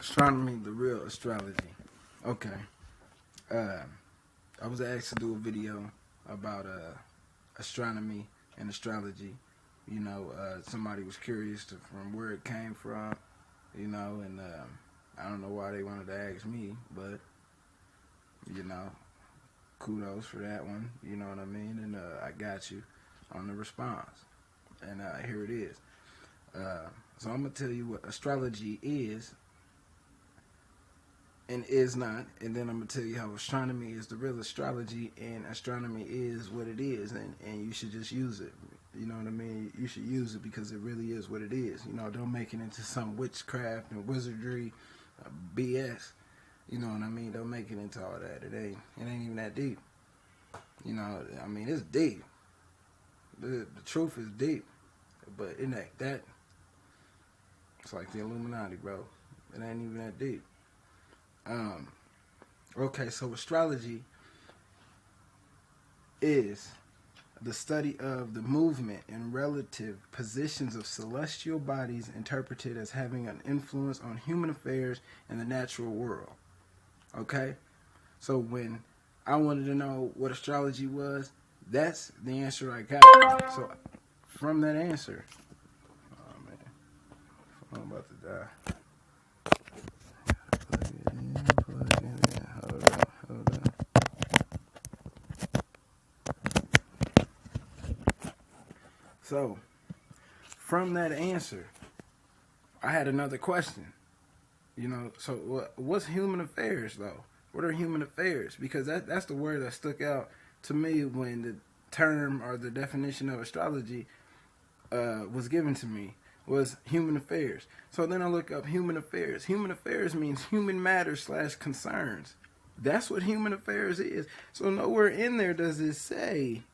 Astronomy, the real astrology. Okay. I was asked to do a video about astronomy and astrology. Somebody was curious from where it came from, and I don't know why they wanted to ask me, but, kudos for that one, you know what I mean? And I got you on the response. And here it is. So I'm going to tell you what astrology is and is not, and then I'm going to tell you how astronomy is the real astrology and astronomy is what it is, and you should just use it. You know what I mean? You should use it because it really is what it is. Don't make it into some witchcraft and wizardry BS. You know what I mean? Don't make it into all that. It ain't even that deep. It's deep. The truth is deep, but it ain't that. It's like the Illuminati, bro. It ain't even that deep. Okay, so astrology is the study of the movement and relative positions of celestial bodies interpreted as having an influence on human affairs and the natural world. Okay? So when I wanted to know what astrology was, that's the answer I got. So from that answer, oh man, I'm about to die. Hold on. So, from that answer, I had another question. So what's human affairs, though? What are human affairs? Because that's the word that stuck out to me when the term or the definition of astrology was given to me, was human affairs. So then I look up human affairs. Human affairs means human matters / concerns. That's what human affairs is. So nowhere in there does it say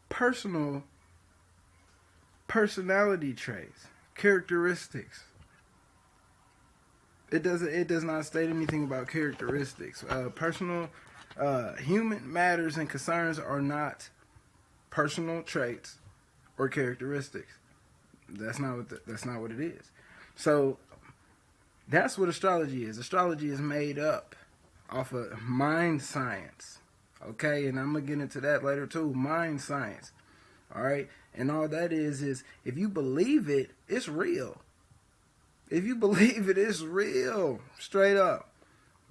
personality traits, characteristics. It does not state anything about characteristics. Human matters and concerns are not personal traits or characteristics. That's not what it is. So that's what astrology is. Astrology is made up off of mind science. Okay, and I'm gonna get into that later too. Mind science. All right, and all that is if you believe it, it's real. If you believe it, it's real. Straight up.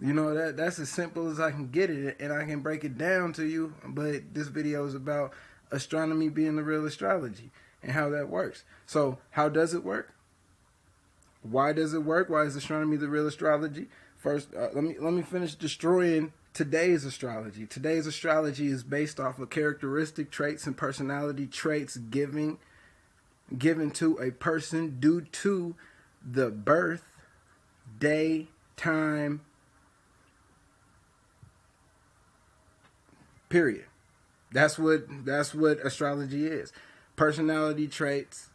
That's as simple as I can get it, and I can break it down to you. But this video is about astronomy being the real astrology and how that works. So, how does it work? Why does it work? Why is astronomy the real astrology? First, let me finish destroying today's astrology. Today's astrology is based off of characteristic traits and personality traits given to a person due to the birth, day, time, period. That's what astrology is. Personality traits,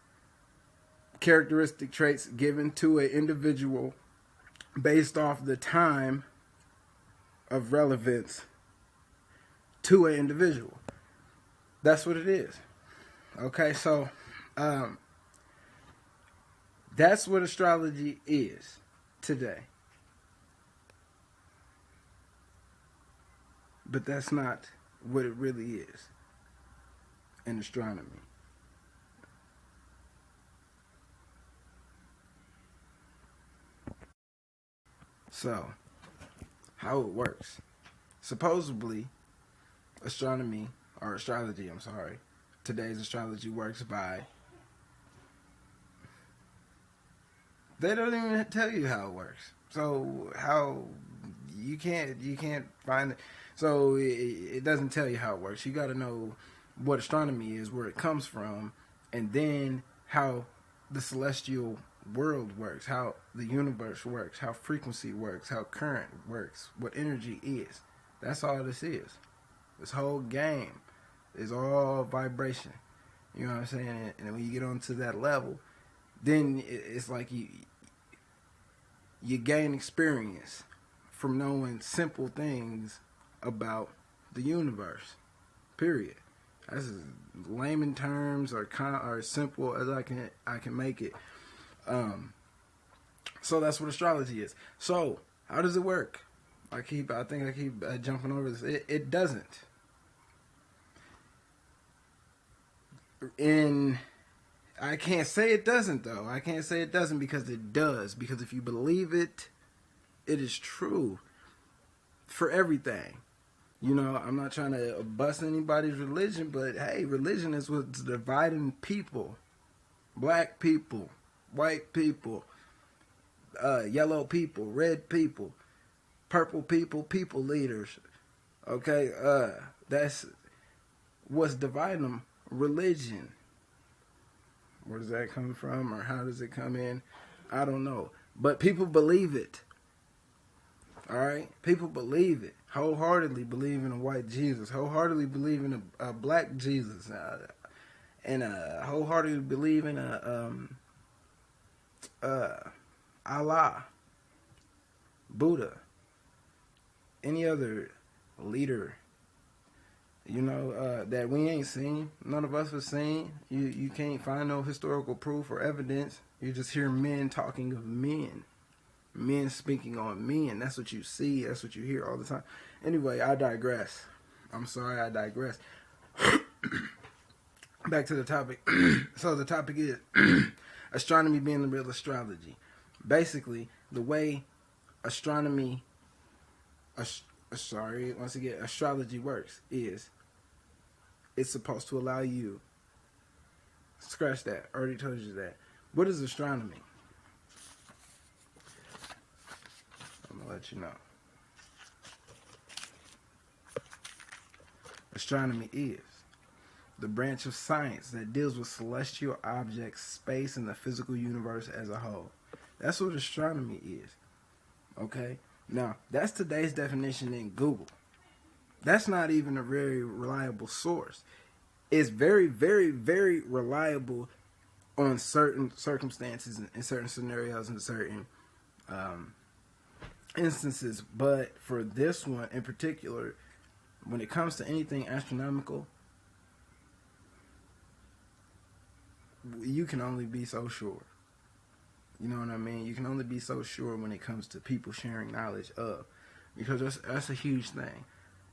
characteristic traits given to an individual based off the time of relevance to an individual. That's what it is. Okay, so that's what astrology is today. But that's not what it really is in astronomy. So, how it works. Supposedly, today's astrology works by, they don't even tell you how it works. So how you can't find it. So it doesn't tell you how it works. You got to know what astronomy is, where it comes from, and then how the celestial world works, how the universe works, how frequency works, how current works, what energy is. That's all this is. This whole game is all vibration. You know what I'm saying? And when you get onto that level, then it's like you gain experience from knowing simple things about the universe. Period. That's as layman terms or simple as I can make it. So that's what astrology is. So how does it work? I think I keep jumping over this. It doesn't. I can't say it doesn't though. I can't say it doesn't because it does. Because if you believe it, it is true for everything. You know, I'm not trying to bust anybody's religion, but hey, religion is what's dividing people. Black people, white people, yellow people, red people, purple people, people leaders. Okay, that's what's dividing them. Religion. Where does that come from, or how does it come in? I don't know. But people believe it. All right? People believe it. Wholeheartedly believe in a white Jesus. Wholeheartedly believe in a black Jesus. And wholeheartedly believe in Allah, Buddha, any other leader, you know, that we ain't seen. None of us have seen. You can't find no historical proof or evidence. You just hear men talking of men. Men speaking on men. That's what you see. That's what you hear all the time. Anyway, I digress. I'm sorry, I digress. Back to the topic. So the topic is astronomy being the real astrology. Basically, the way astronomy, astrology works is it's supposed to allow you. Scratch that. I already told you that. What is astronomy? I'm gonna let you know. Astronomy is the branch of science that deals with celestial objects, space, and the physical universe as a whole. That's what astronomy is. Okay? Now, that's today's definition in Google. That's not even a very reliable source. It's very, very, very reliable on certain circumstances, in certain scenarios, in certain instances. But for this one in particular, when it comes to anything astronomical, you can only be so sure. You know what I mean? You can only be so sure when it comes to people sharing knowledge of. Because that's a huge thing.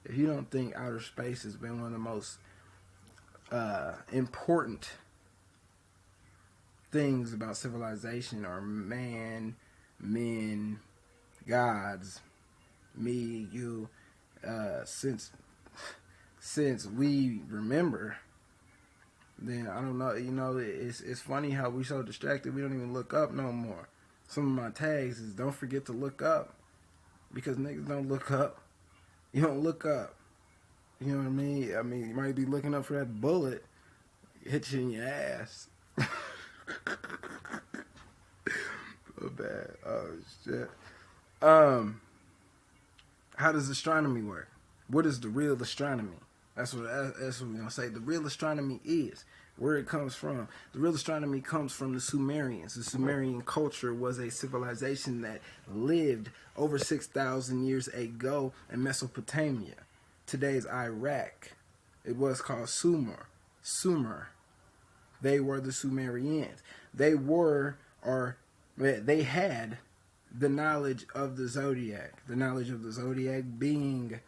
If you don't think outer space has been one of the most important things about civilization, or men, gods, me, you, since we remember, then I don't know. You know, it's funny how we so distracted we don't even look up no more. Some of my tags is don't forget to look up, because niggas don't look up. You don't look up. You know what I mean? I mean, you might be looking up for that bullet hit you in your ass. So bad. Oh shit. How does astronomy work? What is the real astronomy? That's what we're gonna say. The real astronomy is where it comes from. The real astronomy comes from the Sumerians. The Sumerian culture was a civilization that lived over 6,000 years ago in Mesopotamia, today's Iraq. It was called Sumer. They were the Sumerians. They had the knowledge of the zodiac. The knowledge of the zodiac being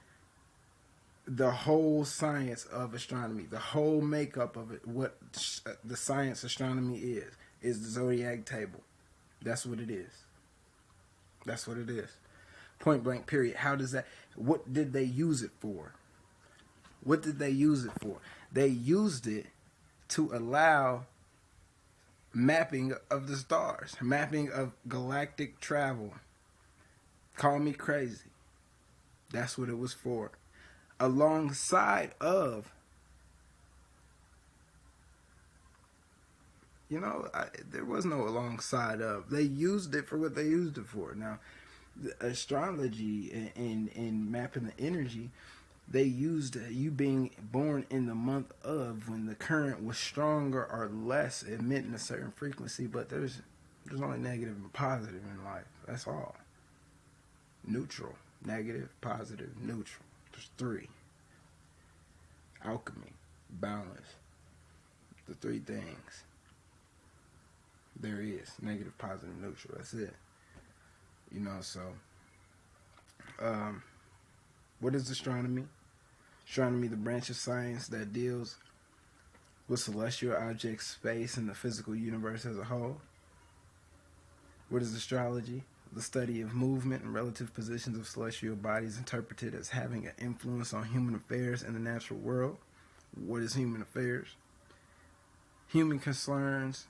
the whole science of astronomy, the whole makeup of it. What the science astronomy is the zodiac table. That's what it is. That's what it is. Point blank, period. How does that, what did they use it for? What did they use it for? They used it to allow mapping of the stars, mapping of galactic travel. Call me crazy. That's what it was for. Alongside of, there was no alongside of. They used it for what they used it for. Now, the astrology and mapping the energy, they used you being born in the month of when the current was stronger or less, emitting a certain frequency. But there's only negative and positive in life. That's all. Neutral, negative, positive, neutral. There's three. Alchemy, balance. The three things. There is negative, positive, neutral. That's it. So um, what is astronomy? Astronomy, the branch of science that deals with celestial objects, space, and the physical universe as a whole. What is astrology? The study of movement and relative positions of celestial bodies interpreted as having an influence on human affairs and the natural world. What is human affairs? Human concerns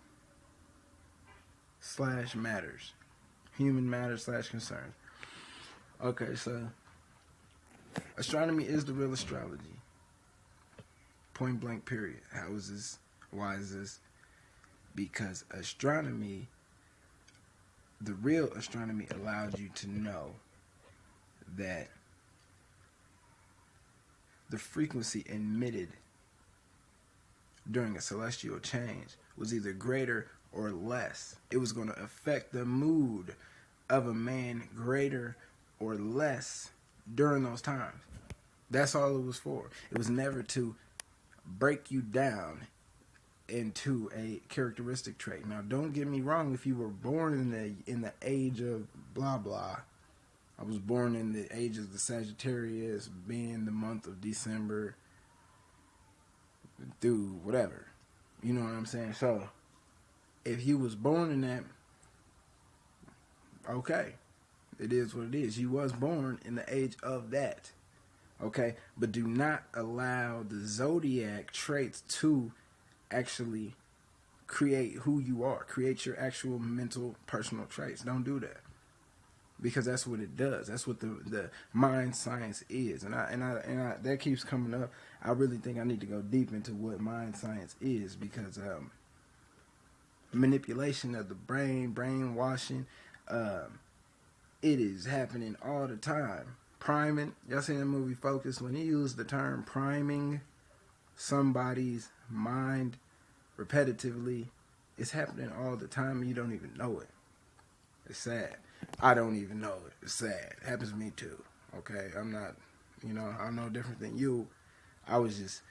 slash matters. Human matters slash concerns. Okay, so astronomy is the real astrology. Point blank period. How is this? Why is this? Because astronomy, the real astronomy, allowed you to know that the frequency emitted during a celestial change was either greater or less. It was going to affect the mood of a man greater or less during those times. That's all it was for. It was never to break you down into a characteristic trait. Now, don't get me wrong. If you were born in the age of blah blah, I was born in the age of the Sagittarius, being the month of December through whatever. You know what I'm saying? So, if you was born in that, okay, it is what it is. You was born in the age of that. Okay, but do not allow the zodiac traits to actually create who you are. Create your actual mental, personal traits. Don't do that, because that's what it does. That's what the mind science is. And I that keeps coming up. I really think I need to go deep into what mind science is, because manipulation of the brain, brainwashing, it is happening all the time. Priming, y'all seen the movie Focus, when he used the term priming somebody's mind repetitively, it's happening all the time and you don't even know it. It's sad. I don't even know it. It's sad. It happens to me too. Okay, I'm not, I'm no different than you. I was just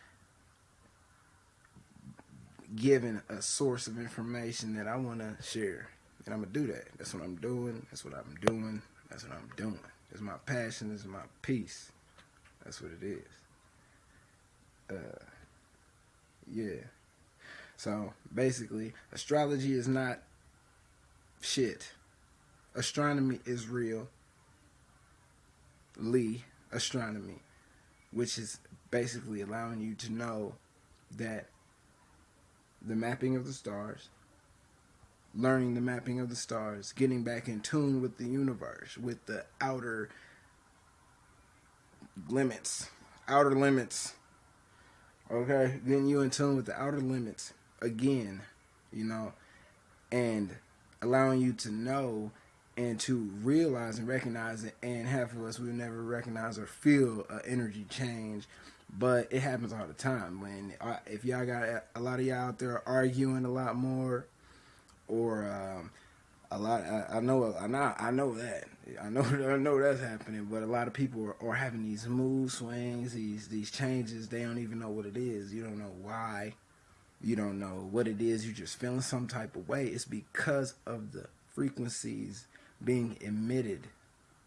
given a source of information that I want to share, and I'm gonna do that. That's what I'm doing. That's what I'm doing. That's what I'm doing. It's my passion. It's my peace. That's what it is. Yeah. So basically, astrology is not shit. Astronomy is real. Astronomy, which is basically allowing you to know that the mapping of the stars, learning the mapping of the stars, getting back in tune with the universe, with the outer limits, okay, getting you in tune with the outer limits again, and allowing you to know and to realize and recognize it. And half of us will never recognize or feel an energy change, but it happens all the time. When if y'all got a lot of y'all out there arguing a lot more, or a lot, I know that. I know that's happening. But a lot of people are having these mood swings, these changes. They don't even know what it is. You don't know why. You don't know what it is. You're just feeling some type of way. It's because of the frequencies being emitted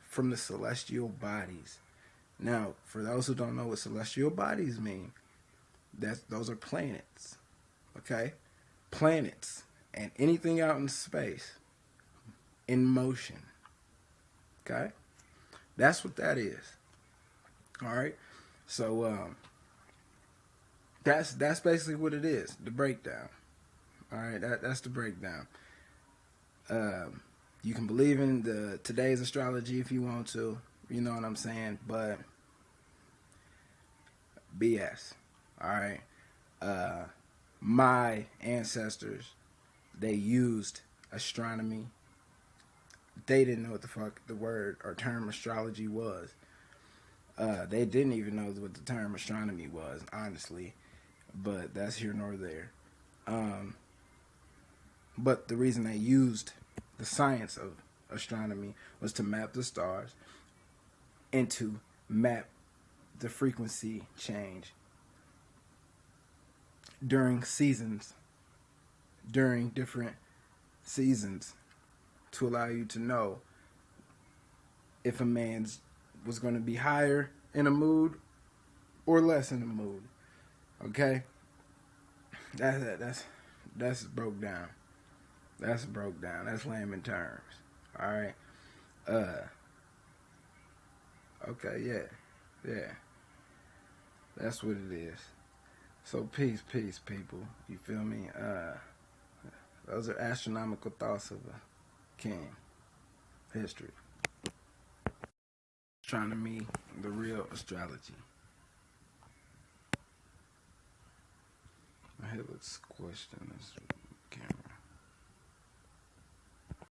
from the celestial bodies. Now, for those who don't know what celestial bodies mean, those are planets. Okay, planets. And anything out in space in motion. Okay? That's what that is. Alright? So that's basically what it is, the breakdown. Alright, that's the breakdown. You can believe in today's astrology if you want to, you know what I'm saying, but BS. Alright? My ancestors, they used astronomy. They didn't know what the fuck the word or term astrology was. They didn't even know what the term astronomy was, honestly. But that's here nor there. But the reason they used the science of astronomy was to map the stars and to map the frequency change during different seasons, to allow you to know if a man's was going to be higher in a mood or less in a mood. Okay, that's broke down. That's broke down. That's layman terms. All right. Okay. Yeah. That's what it is. So peace, people. You feel me? Those are astronomical thoughts of a king. History. Trying to meet the real astrology. My head looks squished in this camera.